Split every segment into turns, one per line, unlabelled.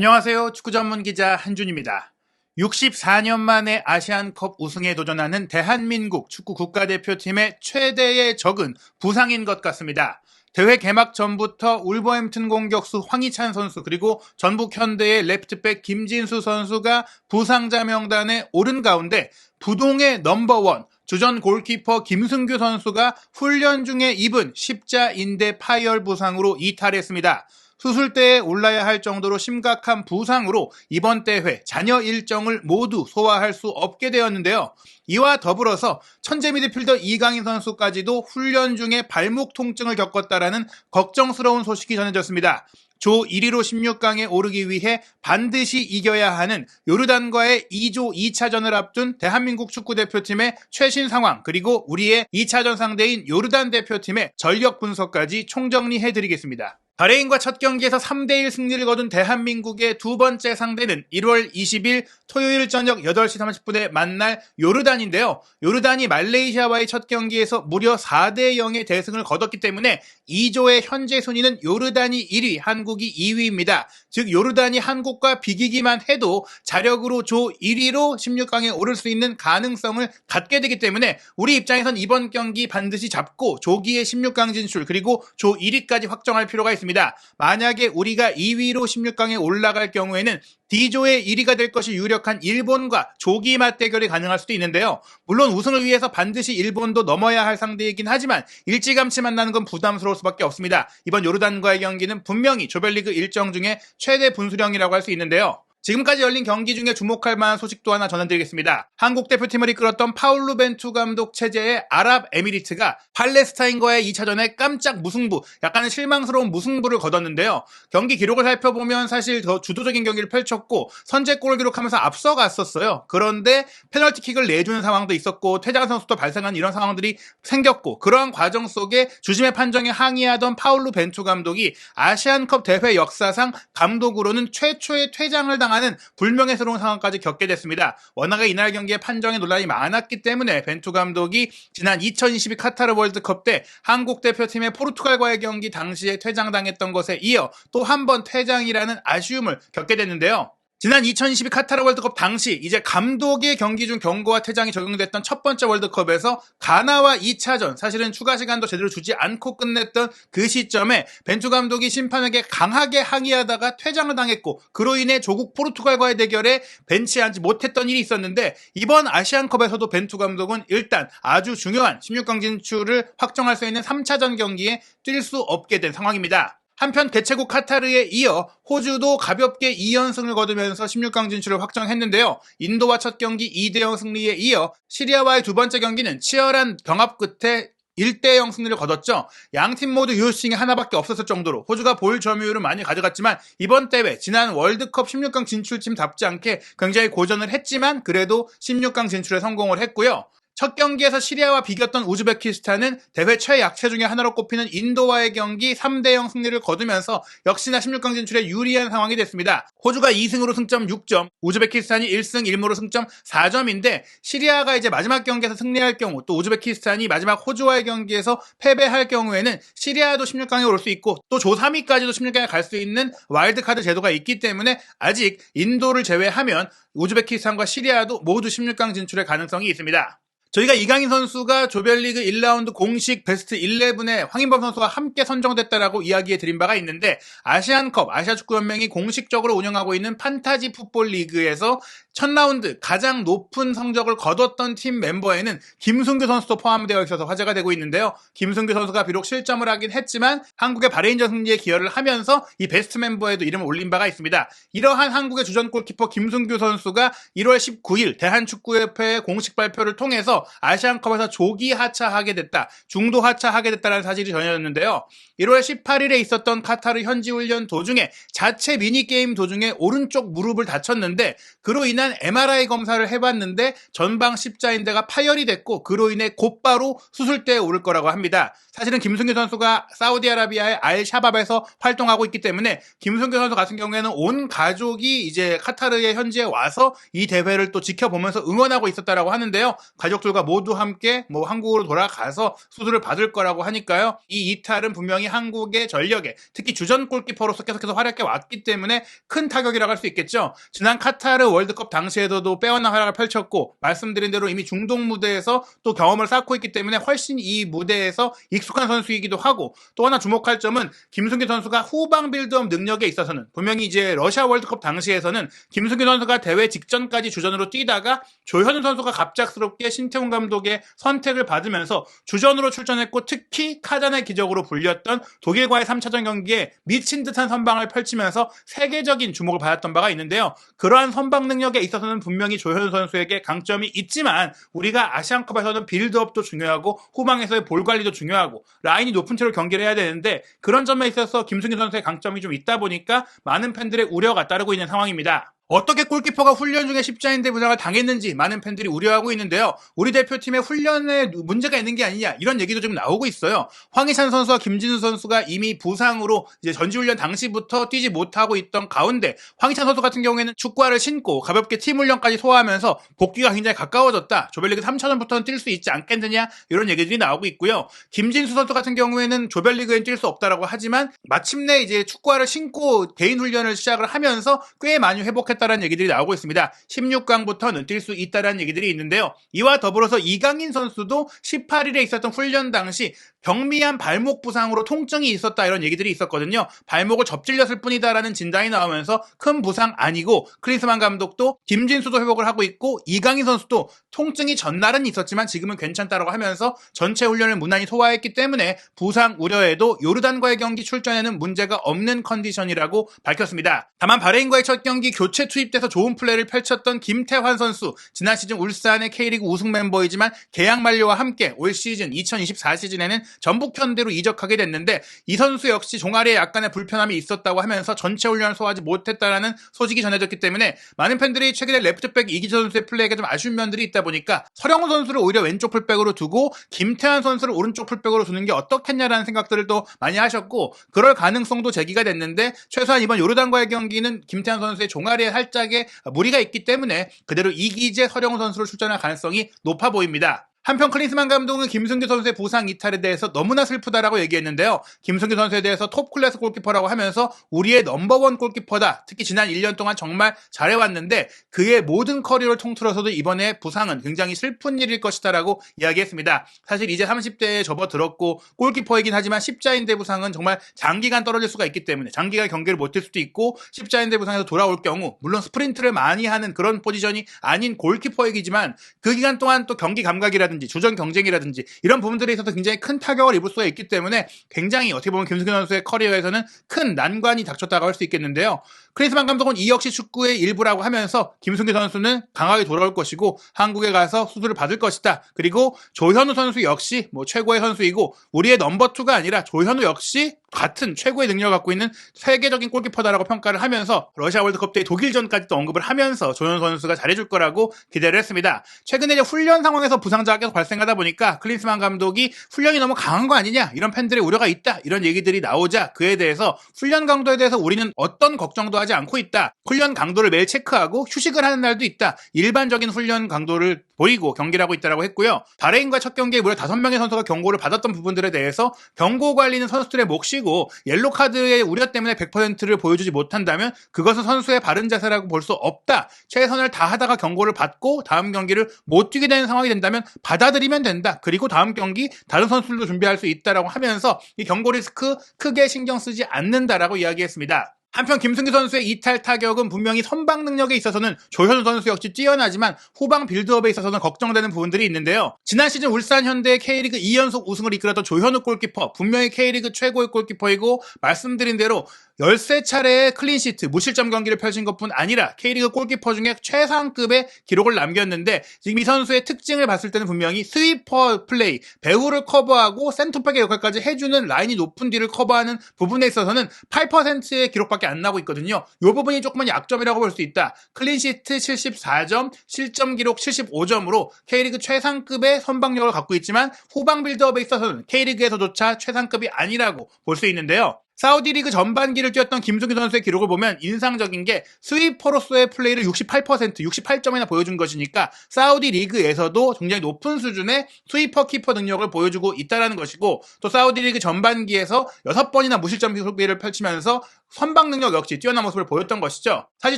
안녕하세요. 축구 전문 기자 한준입니다. 64년 만에 아시안컵 우승에 도전하는 대한민국 축구 국가대표팀의 최대의 적은 부상인 것 같습니다. 대회 개막 전부터 울버햄튼 공격수 황희찬 선수 그리고 전북 현대의 레프트백 김진수 선수가 부상자 명단에 오른 가운데 부동의 넘버원 주전 골키퍼 김승규 선수가 훈련 중에 입은 십자 인대 파열 부상으로 이탈했습니다. 수술대에 올라야 할 정도로 심각한 부상으로 이번 대회 잔여 일정을 모두 소화할 수 없게 되었는데요. 이와 더불어서 천재 미드필더 이강인 선수까지도 훈련 중에 발목 통증을 겪었다라는 걱정스러운 소식이 전해졌습니다. 조 1위로 16강에 오르기 위해 반드시 이겨야 하는 요르단과의 2조 2차전을 앞둔 대한민국 축구대표팀의 최신 상황 그리고 우리의 2차전 상대인 요르단 대표팀의 전력 분석까지 총정리해드리겠습니다. 바레인과 첫 경기에서 3대1 승리를 거둔 대한민국의 두 번째 상대는 1월 20일 토요일 저녁 8시 30분에 만날 요르단인데요. 요르단이 말레이시아와의 첫 경기에서 무려 4대0의 대승을 거뒀기 때문에 2조의 현재 순위는 요르단이 1위, 한국이 2위입니다. 즉 요르단이 한국과 비기기만 해도 자력으로 조 1위로 16강에 오를 수 있는 가능성을 갖게 되기 때문에 우리 입장에선 이번 경기 반드시 잡고 조기에 16강 진출 그리고 조 1위까지 확정할 필요가 있습니다. 만약에 우리가 2위로 16강에 올라갈 경우에는 D조의 1위가 될 것이 유력한 일본과 조기 맞대결이 가능할 수도 있는데요. 물론 우승을 위해서 반드시 일본도 넘어야 할 상대이긴 하지만 일찌감치 만나는 건 부담스러울 수밖에 없습니다. 이번 요르단과의 경기는 분명히 조별리그 일정 중에 최대 분수령이라고 할 수 있는데요. 지금까지 열린 경기 중에 주목할 만한 소식도 하나 전해드리겠습니다. 한국 대표팀을 이끌었던 파울루 벤투 감독 체제의 아랍에미리트가 팔레스타인과의 2차전에 깜짝 무승부, 약간은 실망스러운 무승부를 거뒀는데요. 경기 기록을 살펴보면 사실 더 주도적인 경기를 펼쳤고 선제골을 기록하면서 앞서갔었어요. 그런데 페널티킥을 내주는 상황도 있었고 퇴장 선수도 발생한 이런 상황들이 생겼고 그러한 과정 속에 주심의 판정에 항의하던 파울루 벤투 감독이 아시안컵 대회 역사상 감독으로는 최초의 퇴장을 당하는 불명예스러운 상황까지 겪게 됐습니다. 워낙에 이날 경기에 판정에 논란이 많았기 때문에 벤투 감독이 지난 2022 카타르 월드컵 때 한국 대표팀의 포르투갈과의 경기 당시에 퇴장당했던 것에 이어 또 한 번 퇴장이라는 아쉬움을 겪게 됐는데요. 지난 2022 카타르 월드컵 당시 이제 감독의 경기 중 경고와 퇴장이 적용됐던 첫 번째 월드컵에서 가나와 2차전 사실은 추가 시간도 제대로 주지 않고 끝냈던 그 시점에 벤투 감독이 심판에게 강하게 항의하다가 퇴장을 당했고 그로 인해 조국 포르투갈과의 대결에 벤치에 앉지 못했던 일이 있었는데 이번 아시안컵에서도 벤투 감독은 일단 아주 중요한 16강 진출을 확정할 수 있는 3차전 경기에 뛸 수 없게 된 상황입니다. 한편 개최국 카타르에 이어 호주도 가볍게 2연승을 거두면서 16강 진출을 확정했는데요. 인도와 첫 경기 2대0 승리에 이어 시리아와의 두 번째 경기는 치열한 경합 끝에 1대0 승리를 거뒀죠. 양팀 모두 유효승이 하나밖에 없었을 정도로 호주가 볼 점유율은 많이 가져갔지만 이번 대회 지난 월드컵 16강 진출팀답지 않게 굉장히 고전을 했지만 그래도 16강 진출에 성공을 했고요. 첫 경기에서 시리아와 비겼던 우즈베키스탄은 대회 최약체 중에 하나로 꼽히는 인도와의 경기 3대0 승리를 거두면서 역시나 16강 진출에 유리한 상황이 됐습니다. 호주가 2승으로 승점 6점, 우즈베키스탄이 1승 1무로 승점 4점인데 시리아가 이제 마지막 경기에서 승리할 경우 또 우즈베키스탄이 마지막 호주와의 경기에서 패배할 경우에는 시리아도 16강에 올 수 있고 또 조 3위까지도 16강에 갈 수 있는 와일드카드 제도가 있기 때문에 아직 인도를 제외하면 우즈베키스탄과 시리아도 모두 16강 진출의 가능성이 있습니다. 저희가 이강인 선수가 조별리그 1라운드 공식 베스트 11에 황인범 선수와 함께 선정됐다라고 이야기해 드린 바가 있는데 아시안컵, 아시아축구연맹이 공식적으로 운영하고 있는 판타지 풋볼 리그에서 첫 라운드 가장 높은 성적을 거뒀던 팀 멤버에는 김승규 선수도 포함되어 있어서 화제가 되고 있는데요. 김승규 선수가 비록 실점을 하긴 했지만 한국의 바레인전 승리에 기여를 하면서 이 베스트 멤버에도 이름을 올린 바가 있습니다. 이러한 한국의 주전 골키퍼 김승규 선수가 1월 19일 대한축구협회의 공식 발표를 통해서 아시안컵에서 조기 하차하게 됐다, 중도 하차하게 됐다는 사실이 전해졌는데요. 1월 18일에 있었던 카타르 현지 훈련 도중에 자체 미니게임 도중에 오른쪽 무릎을 다쳤는데 그로 인한 MRI 검사를 해봤는데 전방 십자인대가 파열이 됐고 그로 인해 곧바로 수술대에 오를 거라고 합니다. 사실은 김승규 선수가 사우디아라비아의 알샤밥에서 활동하고 있기 때문에 김승규 선수 같은 경우에는 온 가족이 이제 카타르의 현지에 와서 이 대회를 또 지켜보면서 응원하고 있었다라고 하는데요. 가족들 선수들과 모두 함께 한국으로 돌아가서 수술을 받을 거라고 하니까요. 이 이탈은 분명히 한국의 전력에, 특히 주전 골키퍼로서 계속해서 활약해 왔기 때문에 큰 타격이라고 할 수 있겠죠. 지난 카타르 월드컵 당시에도 빼어난 활약을 펼쳤고, 말씀드린 대로 이미 중동 무대에서 또 경험을 쌓고 있기 때문에 훨씬 이 무대에서 익숙한 선수이기도 하고, 또 하나 주목할 점은 김승규 선수가 후방 빌드업 능력에 있어서는 분명히 이제 러시아 월드컵 당시에서는 김승규 선수가 대회 직전까지 주전으로 뛰다가 조현우 선수가 갑작스럽게 신태훈 감독의 선택을 받으면서 주전으로 출전했고, 특히 카잔의 기적으로 불렸던 독일과의 3차전 경기에 미친 듯한 선방을 펼치면서 세계적인 주목을 받았던 바가 있는데요. 그러한 선방 능력에 있어서는 분명히 조현우 선수에게 강점이 있지만, 우리가 아시안컵에서는 빌드업도 중요하고 후방에서의 볼 관리도 중요하고 라인이 높은 채로 경기를 해야 되는데, 그런 점에 있어서 김승규 선수의 강점이 좀 있다 보니까 많은 팬들의 우려가 따르고 있는 상황입니다. 어떻게 골키퍼가 훈련 중에 십자인대 부상을 당했는지 많은 팬들이 우려하고 있는데요. 우리 대표팀의 훈련에 문제가 있는 게 아니냐, 이런 얘기도 좀 나오고 있어요. 황희찬 선수와 김진수 선수가 이미 부상으로 이제 전지훈련 당시부터 뛰지 못하고 있던 가운데, 황희찬 선수 같은 경우에는 축구화를 신고 가볍게 팀 훈련까지 소화하면서 복귀가 굉장히 가까워졌다. 조별리그 3차전부터는 뛸 수 있지 않겠느냐, 이런 얘기들이 나오고 있고요. 김진수 선수 같은 경우에는 조별리그엔 뛸 수 없다라고 하지만 마침내 이제 축구화를 신고 개인 훈련을 시작을 하면서 꽤 많이 회복했다는 얘기들이 나오고 있습니다. 16강부터는 뛸 수 있다는 얘기들이 있는데요. 이와 더불어서 이강인 선수도 18일에 있었던 훈련 당시 경미한 발목 부상으로 통증이 있었다, 이런 얘기들이 있었거든요. 발목을 접질렸을 뿐이다라는 진단이 나오면서 큰 부상 아니고, 클린스만 감독도 김진수도 회복을 하고 있고 이강인 선수도 통증이 전날은 있었지만 지금은 괜찮다라고 하면서 전체 훈련을 무난히 소화했기 때문에 부상 우려에도 요르단과의 경기 출전에는 문제가 없는 컨디션이라고 밝혔습니다. 다만 바레인과의 첫 경기 교체 투입돼서 좋은 플레이를 펼쳤던 김태환 선수, 지난 시즌 울산의 K리그 우승 멤버이지만 계약 만료와 함께 올 시즌 2024 시즌에는 전북 현대로 이적하게 됐는데, 이 선수 역시 종아리에 약간의 불편함이 있었다고 하면서 전체 훈련을 소화하지 못했다라는 소식이 전해졌기 때문에 많은 팬들이 최근에 레프트백 이기재 선수의 플레이가 좀 아쉬운 면들이 있다 보니까 서령우 선수를 오히려 왼쪽 풀백으로 두고 김태환 선수를 오른쪽 풀백으로 두는 게 어떻겠냐라는 생각들을 또 많이 하셨고, 그럴 가능성도 제기가 됐는데, 최소한 이번 요르단과의 경기는 김태환 선수의 종아리에 살짝의 무리가 있기 때문에 그대로 이기재, 서령우 선수를 출전할 가능성이 높아 보입니다. 한편 클린스만 감독은 김승규 선수의 부상 이탈에 대해서 너무나 슬프다라고 얘기했는데요. 김승규 선수에 대해서 톱 클래스 골키퍼라고 하면서 우리의 넘버원 골키퍼다, 특히 지난 1년 동안 정말 잘해왔는데 그의 모든 커리어를 통틀어서도 이번에 부상은 굉장히 슬픈 일일 것이다 라고 이야기했습니다. 사실 이제 30대에 접어들었고 골키퍼이긴 하지만 십자인대 부상은 정말 장기간 떨어질 수가 있기 때문에 장기간 경기를 못 뛸 수도 있고, 십자인대 부상에서 돌아올 경우 물론 스프린트를 많이 하는 그런 포지션이 아닌 골키퍼이기지만 그 기간 동안 또 경기 감각이라든지 주전 경쟁이라든지 이런 부분들에 있어서 굉장히 큰 타격을 입을 수가 있기 때문에 굉장히 어떻게 보면 김승규 선수의 커리어에서는 큰 난관이 닥쳤다고 할 수 있겠는데요. 클린스만 감독은 이 역시 축구의 일부라고 하면서 김승규 선수는 강하게 돌아올 것이고 한국에 가서 수술을 받을 것이다. 그리고 조현우 선수 역시 최고의 선수이고 우리의 넘버2가 아니라 조현우 역시 같은 최고의 능력을 갖고 있는 세계적인 골키퍼다라고 평가를 하면서 러시아 월드컵 때 독일전까지도 언급을 하면서 조현우 선수가 잘해줄 거라고 기대를 했습니다. 최근에 이제 훈련 상황에서 부상자가 계속 발생하다 보니까 클린스만 감독이 훈련이 너무 강한 거 아니냐, 이런 팬들의 우려가 있다, 이런 얘기들이 나오자 그에 대해서 훈련 강도에 대해서 우리는 어떤 걱정도 하지 않고 있다. 훈련 강도를 매일 체크하고 휴식을 하는 날도 있다. 일반적인 훈련 강도를 보이고 경기를 하고 있다고 했고요. 바레인과 첫 경기에 무려 5명의 선수가 경고를 받았던 부분들에 대해서 경고 관리는 선수들의 몫이고 옐로 카드의 우려 때문에 100%를 보여주지 못한다면 그것은 선수의 바른 자세라고 볼 수 없다. 최선을 다하다가 경고를 받고 다음 경기를 못 뛰게 되는 상황이 된다면 받아들이면 된다. 그리고 다음 경기 다른 선수들도 준비할 수 있다라고 하면서 이 경고 리스크 크게 신경 쓰지 않는다라고 이야기했습니다. 한편 김승규 선수의 이탈 타격은 분명히 선방 능력에 있어서는 조현우 선수 역시 뛰어나지만 후방 빌드업에 있어서는 걱정되는 부분들이 있는데요. 지난 시즌 울산 현대의 K리그 2연속 우승을 이끌었던 조현우 골키퍼, 분명히 K리그 최고의 골키퍼이고 말씀드린 대로 13차례의 클린시트, 무실점 경기를 펼친 것뿐 아니라 K리그 골키퍼 중에 최상급의 기록을 남겼는데, 지금 이 선수의 특징을 봤을 때는 분명히 스위퍼 플레이, 배후를 커버하고 센터백의 역할까지 해주는 라인이 높은 뒤를 커버하는 부분에 있어서는 8%의 기록밖에 안 나고 있거든요. 이 부분이 조금은 약점이라고 볼 수 있다. 클린시트 74점, 실점 기록 75점으로 K리그 최상급의 선방력을 갖고 있지만 후방 빌드업에 있어서는 K리그에서조차 최상급이 아니라고 볼 수 있는데요. 사우디 리그 전반기를 뛰었던 김승규 선수의 기록을 보면 인상적인 게 스위퍼로서의 플레이를 68%, 68점이나 보여준 것이니까 사우디 리그에서도 굉장히 높은 수준의 스위퍼 키퍼 능력을 보여주고 있다는 것이고, 또 사우디 리그 전반기에서 6번이나 무실점 기록비를 펼치면서 선방 능력 역시 뛰어난 모습을 보였던 것이죠. 사실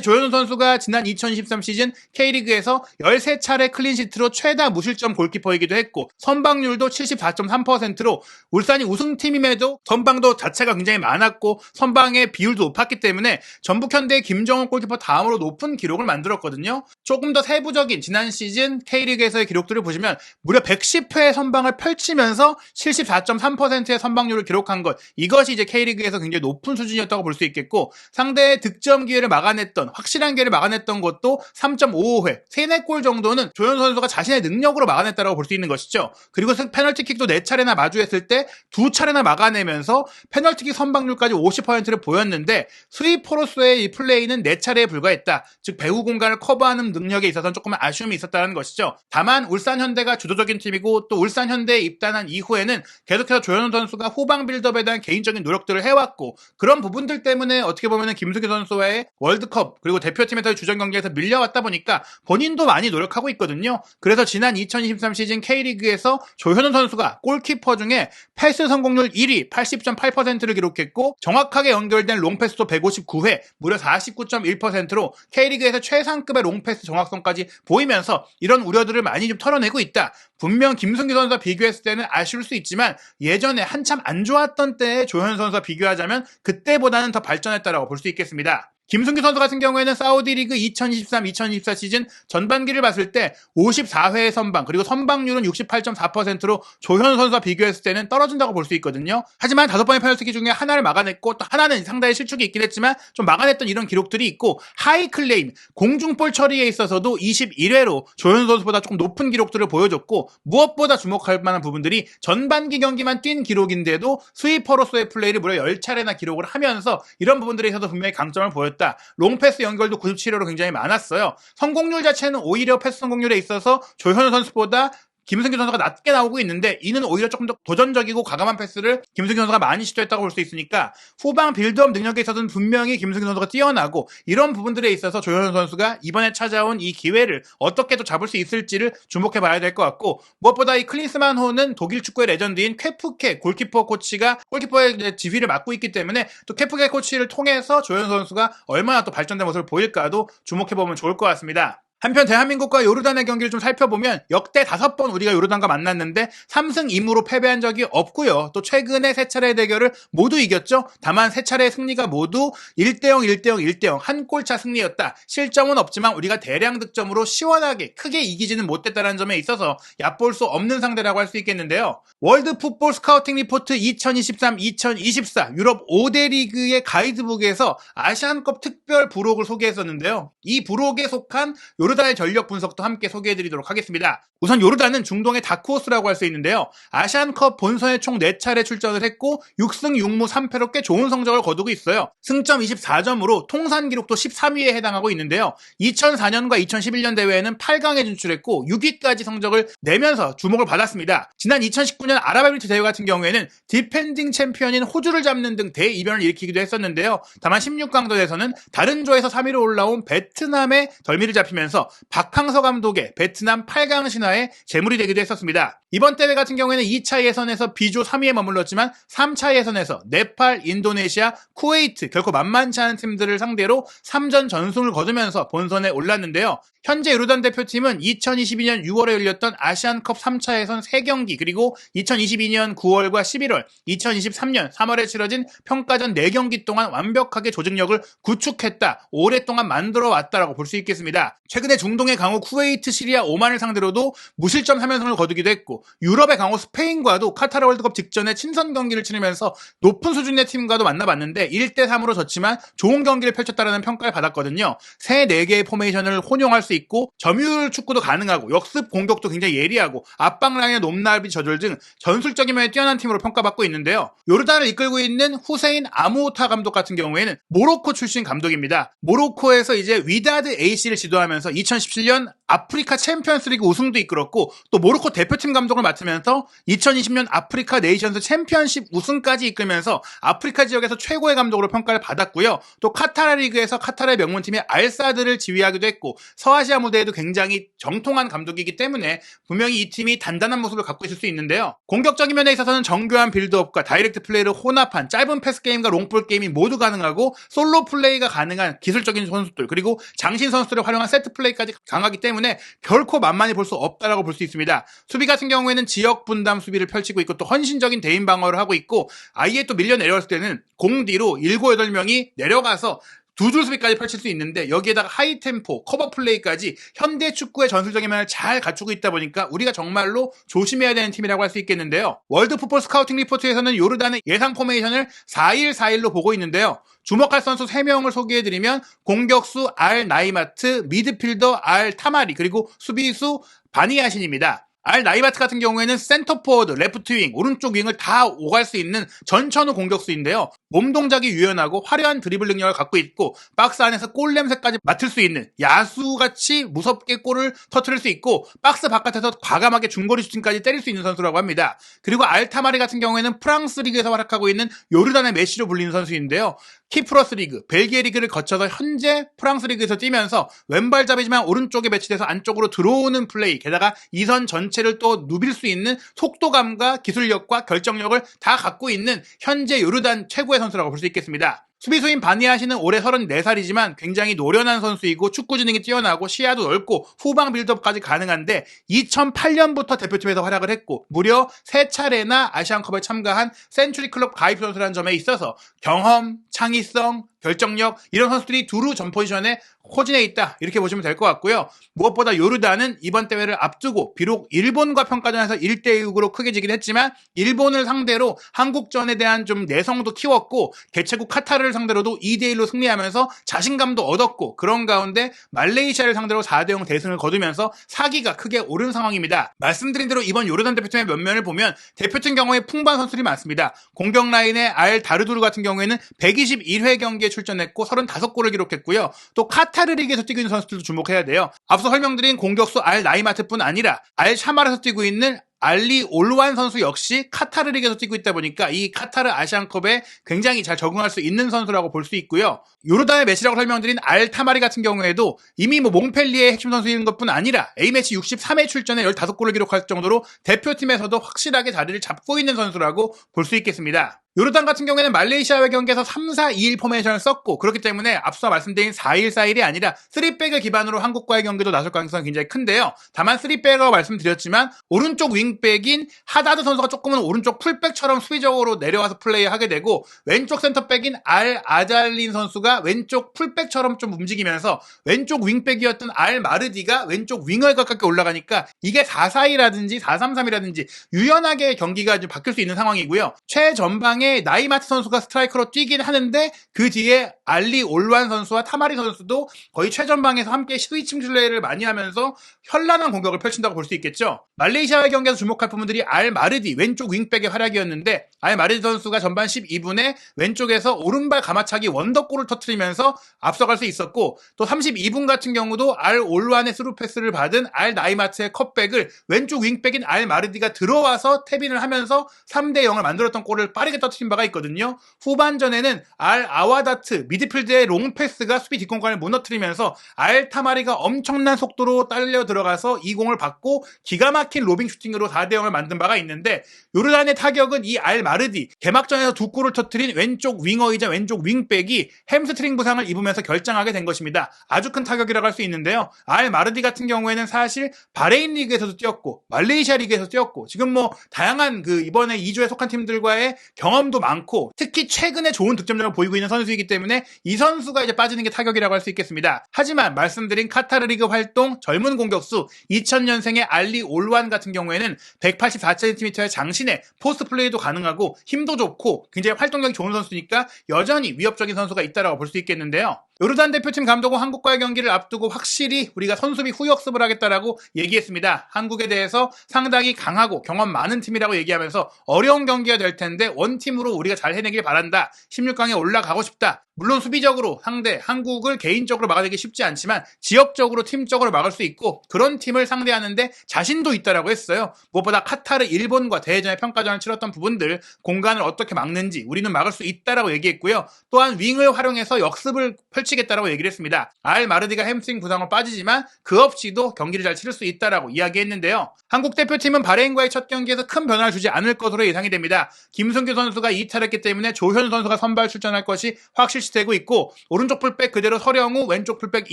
조현우 선수가 지난 2023 시즌 K리그에서 13차례 클린시트로 최다 무실점 골키퍼이기도 했고, 선방률도 74.3%로 울산이 우승팀임에도 선방도 자체가 굉장히 많았고 선방의 비율도 높았기 때문에 전북현대의 김정훈 골키퍼 다음으로 높은 기록을 만들었거든요. 조금 더 세부적인 지난 시즌 K리그에서의 기록들을 보시면 무려 110회 선방을 펼치면서 74.3%의 선방률을 기록한 것, 이것이 이제 K리그에서 굉장히 높은 수준이었다고 볼 수 있겠고, 상대의 득점 기회를 막아냈던, 확실한 기회를 막아냈던 것도 3.55회, 3-4골 정도는 조현우 선수가 자신의 능력으로 막아냈다고 볼 수 있는 것이죠. 그리고 페널티킥도 4차례나 마주했을 때 2차례나 막아내면서 페널티킥 선방률까지 50%를 보였는데, 스위퍼로서의 이 플레이는 4차례에 불과했다. 즉 배후 공간을 커버하는 능력에 있어서는 조금 아쉬움이 있었다는 것이죠. 다만 울산현대가 주도적인 팀이고, 또 울산현대에 입단한 이후에는 계속해서 조현우 선수가 후방 빌드업에 대한 개인적인 노력들을 해왔고, 그런 부분들 때문에 어떻게 보면 김승규 선수와의 월드컵 그리고 대표팀에서의 주전 경기에서 밀려왔다 보니까 본인도 많이 노력하고 있거든요. 그래서 지난 2023 시즌 K리그에서 조현우 선수가 골키퍼 중에 패스 성공률 1위 80.8%를 기록했고, 정확하게 연결된 롱패스도 159회 무려 49.1%로 K리그에서 최상급의 롱패스 정확성까지 보이면서 이런 우려들을 많이 좀 털어내고 있다. 분명 김승규 선수와 비교했을 때는 아쉬울 수 있지만 예전에 한참 안 좋았던 때의 조현우 선수와 비교하자면 그때보다는 더 발전했다라고 볼 수 있겠습니다. 김승규 선수 같은 경우에는 사우디 리그 2023-2024 시즌 전반기를 봤을 때 54회의 선방, 그리고 선방률은 68.4%로 조현우 선수와 비교했을 때는 떨어진다고 볼 수 있거든요. 하지만 5번의 페널티킥 중에 하나를 막아냈고, 또 하나는 상당히 실축이 있긴 했지만 좀 막아냈던 이런 기록들이 있고, 하이 클레임, 공중볼 처리에 있어서도 21회로 조현우 선수보다 조금 높은 기록들을 보여줬고, 무엇보다 주목할 만한 부분들이 전반기 경기만 뛴 기록인데도 스위퍼로서의 플레이를 무려 10차례나 기록을 하면서 이런 부분들에 있어서 분명히 강점을 보였다. 롱패스 연결도 97회로 굉장히 많았어요. 성공률 자체는 오히려 패스 성공률에 있어서 조현우 선수보다 김승규 선수가 낮게 나오고 있는데, 이는 오히려 조금 더 도전적이고 과감한 패스를 김승규 선수가 많이 시도했다고 볼 수 있으니까 후방 빌드업 능력에 있어서는 분명히 김승규 선수가 뛰어나고, 이런 부분들에 있어서 조현우 선수가 이번에 찾아온 이 기회를 어떻게 또 잡을 수 있을지를 주목해봐야 될 것 같고, 무엇보다 이 클린스만 호는 독일 축구의 레전드인 쾌프케 골키퍼 코치가 골키퍼의 지휘를 맡고 있기 때문에 또 쾌프케 코치를 통해서 조현우 선수가 얼마나 또 발전된 모습을 보일까도 주목해보면 좋을 것 같습니다. 한편 대한민국과 요르단의 경기를 좀 살펴보면 역대 5번 우리가 요르단과 만났는데 3승 2무로 패배한 적이 없고요. 또 최근에 3차례의 대결을 모두 이겼죠. 다만 3차례의 승리가 모두 1대0, 1대0, 1대0 한 골차 승리였다. 실점은 없지만 우리가 대량 득점으로 시원하게 크게 이기지는 못했다는 점에 있어서 얕볼 수 없는 상대라고 할 수 있겠는데요. 월드 풋볼 스카우팅 리포트 2023-2024 유럽 5대 리그의 가이드북에서 아시안컵 특별 부록을 소개했었는데요. 이 부록에 속한 요르단의 전력 분석도 함께 소개해드리도록 하겠습니다. 우선 요르단은 중동의 다크호스라고 할 수 있는데요. 아시안컵 본선에 총 4차례 출전을 했고 6승 6무 3패로 꽤 좋은 성적을 거두고 있어요. 승점 24점으로 통산 기록도 13위에 해당하고 있는데요. 2004년과 2011년 대회에는 8강에 진출했고 6위까지 성적을 내면서 주목을 받았습니다. 지난 2019년 아랍에미리트 대회 같은 경우에는 디펜딩 챔피언인 호주를 잡는 등 대이변을 일으키기도 했었는데요. 다만 16강전에서는 다른 조에서 3위로 올라온 베트남에 덜미를 잡히면서 박항서 감독의 베트남 8강 신화에 제물이 되기도 했었습니다. 이번 대회 같은 경우에는 2차 예선에서 B조 3위에 머물렀지만 3차 예선에서 네팔, 인도네시아, 쿠웨이트 결코 만만치 않은 팀들을 상대로 3전 전승을 거두면서 본선에 올랐는데요. 현재 요르단 대표팀은 2022년 6월에 열렸던 아시안컵 3차 예선 3경기, 그리고 2022년 9월과 11월, 2023년 3월에 치러진 평가전 4경기 동안 완벽하게 조직력을 구축했다, 오랫동안 만들어 왔다라고 볼 수 있겠습니다. 최근에 중동의 강호 쿠웨이트, 시리아, 오만을 상대로도 무실점 3연승을 거두기도 했고, 유럽의 강호 스페인과도 카타르 월드컵 직전에 친선 경기를 치르면서 높은 수준의 팀과도 만나봤는데 1대3으로 졌지만 좋은 경기를 펼쳤다는 평가를 받았거든요. 4개의 포메이션을 혼용할 수 있고 점유율 축구도 가능하고 역습 공격도 굉장히 예리하고 압박 라인의 높낮이 저절 등 전술적인 면에 뛰어난 팀으로 평가받고 있는데요. 요르단을 이끌고 있는 후세인 아무타 감독 같은 경우에는 모로코 출신 감독입니다. 모로코에서 이제 위다드 AC를 지도하면서 2017년 아프리카 챔피언스리그 우승도 이끌었고 또 모로코 대표팀 감독을 맡으면서 2020년 아프리카 네이션스 챔피언십 우승까지 이끌면서 아프리카 지역에서 최고의 감독으로 평가를 받았고요. 또 카타르 리그에서 카타르의 명문팀의 알사드를 지휘하기도 했고 서아시아 무대에도 굉장히 정통한 감독이기 때문에 분명히 이 팀이 단단한 모습을 갖고 있을 수 있는데요. 공격적인 면에 있어서는 정교한 빌드업과 다이렉트 플레이를 혼합한 짧은 패스 게임과 롱볼 게임이 모두 가능하고 솔로 플레이가 가능한 기술적인 선수들 그리고 장신 선수들을 활용한 세트 플레이까지 강하기 때문에 결코 만만히 볼 수 없다라고 볼 수 있습니다. 수비 같은 경우에는 지역 분담 수비를 펼치고 있고 또 헌신적인 대인 방어를 하고 있고 아예 또 밀려 내려왔을 때는 공 뒤로 7, 8명이 내려가서 두 줄 수비까지 펼칠 수 있는데 여기에다가 하이템포, 커버 플레이까지 현대 축구의 전술적인 면을 잘 갖추고 있다 보니까 우리가 정말로 조심해야 되는 팀이라고 할 수 있겠는데요. 월드풋볼 스카우팅 리포트에서는 요르단의 예상 포메이션을 4-1-4-1로 보고 있는데요. 주목할 선수 3명을 소개해드리면 공격수 알 나이마트, 미드필더 알 타마리, 그리고 수비수 바니야신입니다. 알 나이마트 같은 경우에는 센터 포워드, 레프트 윙, 오른쪽 윙을 다 오갈 수 있는 전천후 공격수인데요. 몸 동작이 유연하고 화려한 드리블 능력을 갖고 있고 박스 안에서 골 냄새까지 맡을 수 있는 야수같이 무섭게 골을 터뜨릴 수 있고 박스 바깥에서 과감하게 중거리 슈팅까지 때릴 수 있는 선수라고 합니다. 그리고 알타마리 같은 경우에는 프랑스 리그에서 활약하고 있는 요르단의 메시로 불리는 선수인데요. 키프러스 리그, 벨기에 리그를 거쳐서 현재 프랑스 리그에서 뛰면서 왼발잡이지만 오른쪽에 배치돼서 안쪽으로 들어오는 플레이, 게다가 이선 전체를 또 누빌 수 있는 속도감과 기술력과 결정력을 다 갖고 있는 현재 요르단 최고의 선수라고 볼 수 있겠습니다. 수비수인 바니아시는 올해 34살이지만 굉장히 노련한 선수이고 축구 지능이 뛰어나고 시야도 넓고 후방 빌드업까지 가능한데 2008년부터 대표팀에서 활약을 했고 무려 3차례나 아시안컵에 참가한 센츄리 클럽 가입 선수라는 점에 있어서 경험, 창의성, 결정력 이런 선수들이 두루 전 포지션에 호진해 있다 이렇게 보시면 될 것 같고요. 무엇보다 요르단은 이번 대회를 앞두고 비록 일본과 평가전에서 1대6으로 크게 지긴 했지만 일본을 상대로 한국전에 대한 좀 내성도 키웠고 개최국 카타르를 상대로도 2대1로 승리하면서 자신감도 얻었고 그런 가운데 말레이시아를 상대로 4대0 대승을 거두면서 사기가 크게 오른 상황입니다. 말씀드린 대로 이번 요르단 대표팀의 면면을 보면 대표팀 경우에 풍부한 선수들이 많습니다. 공격 라인의 알 다르두르 같은 경우에는 121회 경기에 출전했고 35골을 기록했고요. 또 카타르 리그에서 뛰고 있는 선수들도 주목해야 돼요. 앞서 설명드린 공격수 알 나이마트뿐 아니라 알 샤말에서 뛰고 있는 알리 올완 선수 역시 카타르 리그에서 뛰고 있다 보니까 이 카타르 아시안컵에 굉장히 잘 적응할 수 있는 선수라고 볼 수 있고요. 요르단의 메시라고 설명드린 알 타마리 같은 경우에도 이미 몽펠리에의 핵심 선수인 것뿐 아니라 A매치 63회 출전에 15골을 기록할 정도로 대표팀에서도 확실하게 자리를 잡고 있는 선수라고 볼 수 있겠습니다. 요르단 같은 경우에는 말레이시아와의 경기에서 3-4-2-1 포메이션을 썼고 그렇기 때문에 앞서 말씀드린 4-1-4-1이 아니라 3백을 기반으로 한국과의 경기도 나설 가능성이 굉장히 큰데요. 다만 3백이라고 말씀드렸지만 오른쪽 윙백인 하다드 선수가 조금은 오른쪽 풀백처럼 수비적으로 내려와서 플레이하게 되고 왼쪽 센터백인 알 아잘린 선수가 왼쪽 풀백처럼 좀 움직이면서 왼쪽 윙백이었던 알 마르디가 왼쪽 윙어에 가깝게 올라가니까 이게 4-4-2라든지 4-3-3이라든지 유연하게 경기가 좀 바뀔 수 있는 상황이고요. 최전방에 나이마트 선수가 스트라이커로 뛰긴 하는데 그 뒤에 알리 올완 선수와 타마리 선수도 거의 최전방에서 함께 스위칭 플레이를 많이 하면서 현란한 공격을 펼친다고 볼 수 있겠죠. 말레이시아의 경기에서 주목할 부분들이 알 마르디 왼쪽 윙백의 활약이었는데 알 마르디 선수가 전반 12분에 왼쪽에서 오른발 가마차기 원더골을 터뜨리면서 앞서갈 수 있었고 또 32분 같은 경우도 알 올완의 스루 패스를 받은 알 나이마트의 컷백을 왼쪽 윙백인 알 마르디가 들어와서 태빈을 하면서 3대0을 만들었던 골을 빠르게 터뜨린 바가 있거든요. 후반전에는 알 아와다트 미드필드의 롱패스가 수비 뒷공간을 무너뜨리면서 알 타마리가 엄청난 속도로 딸려 들어가서 이 공을 받고 기가 막힌 로빙 슈팅으로 4대0을 만든 바가 있는데 요르단의 타격은 이 알 마르디 개막전에서 2골을 터뜨린 왼쪽 윙어이자 왼쪽 윙백이 햄스트링 부상을 입으면서 결장하게 된 것입니다. 아주 큰 타격이라고 할 수 있는데요. 알 마르디 같은 경우에는 사실 바레인 리그에서도 뛰었고 말레이시아 리그에서 뛰었고 지금 뭐 다양한 이번에 2조에 속한 팀들과의 경험도 많고 특히 최근에 좋은 득점력을 보이고 있는 선수이기 때문에 이 선수가 이제 빠지는 게 타격이라고 할 수 있겠습니다. 하지만 말씀드린 카타르 리그 활동 젊은 공격수 2000년생의 알리 올완 같은 경우에는 184cm의 장신에 포스트 플레이도 가능하고 힘도 좋고 굉장히 활동력이 좋은 선수니까 여전히 위협적인 선수가 있다고 볼 수 있겠는데요. 요르단 대표팀 감독은 한국과의 경기를 앞두고 확실히 우리가 선수비 후역습을 하겠다라고 얘기했습니다. 한국에 대해서 상당히 강하고 경험 많은 팀이라고 얘기하면서 어려운 경기가 될 텐데 원팀으로 우리가 잘 해내길 바란다. 16강에 올라가고 싶다. 물론 수비적으로 상대 한국을 개인적으로 막아내기 쉽지 않지만 지역적으로 팀적으로 막을 수 있고 그런 팀을 상대하는데 자신도 있다라고 했어요. 무엇보다 카타르, 일본과 대회전의 평가전을 치렀던 부분들, 공간을 어떻게 막는지 우리는 막을 수 있다라고 얘기했고요. 또한 윙을 활용해서 역습을 펼치겠다라고 얘기를 했습니다. 알마르디가 햄스트링 부상으로 빠지지만 그 없이도 경기를 잘 치를 수 있다라고 이야기했는데요. 한국 대표팀은 바레인과의 첫 경기에서 큰 변화를 주지 않을 것으로 예상이 됩니다. 김승규 선수가 이탈했기 때문에 조현우 선수가 선발 출전할 것이 확실시되고 있고, 오른쪽 풀백 그대로 서령우, 왼쪽 풀백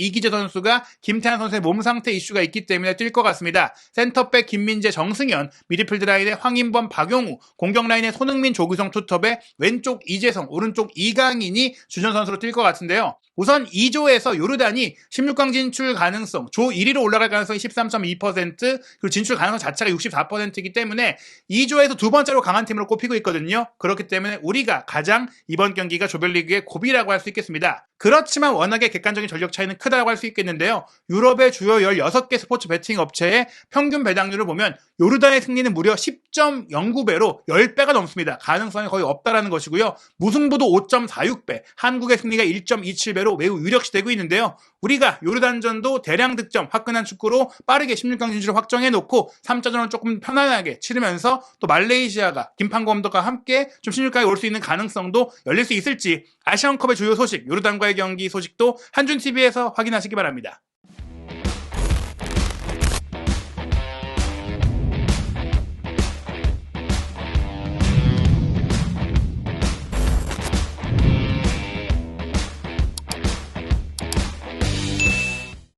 이기재 선수가 김태환 선수의 몸 상태 이슈가 있기 때문에 뛸 것 같습니다. 센터백 김민재, 정승현, 미드필드 라인에 황인범, 박용우, 공격 라인에 손흥민, 조규성 투톱에 왼쪽 이재성, 오른쪽 이강인이 주전 선수로 뛸 것 같은데요. 우선 2조에서 요르단이 16강 진출 가능성, 조 1위로 올라갈 가능성이 13.2%, 그리고 진출 가능성 자체가 64%이기 때문에 2조에서 두 번째로 강한 팀으로 꼽히고 있거든요. 그렇기 때문에 우리가 가장 이번 경기가 조별리그의 고비라고 할 수 있겠습니다. 그렇지만 워낙에 객관적인 전력 차이는 크다고 할 수 있겠는데요. 유럽의 주요 16개 스포츠 베팅 업체의 평균 배당률을 보면 요르단의 승리는 무려 10.09배로 10배가 넘습니다. 가능성이 거의 없다라는 것이고요. 무승부도 5.46배, 한국의 승리가 1.27배로 매우 유력시되고 있는데요. 우리가 요르단전도 대량 득점, 화끈한 축구로 빠르게 16강 진출을 확정해놓고 3차전을 조금 편안하게 치르면서 또 말레이시아가 김판고 감독과 함께 좀 16강에 올 수 있는 가능성도 열릴 수 있을지, 아시안컵의 주요 소식, 요르단과의 경기 소식도 한준TV에서 확인하시기 바랍니다.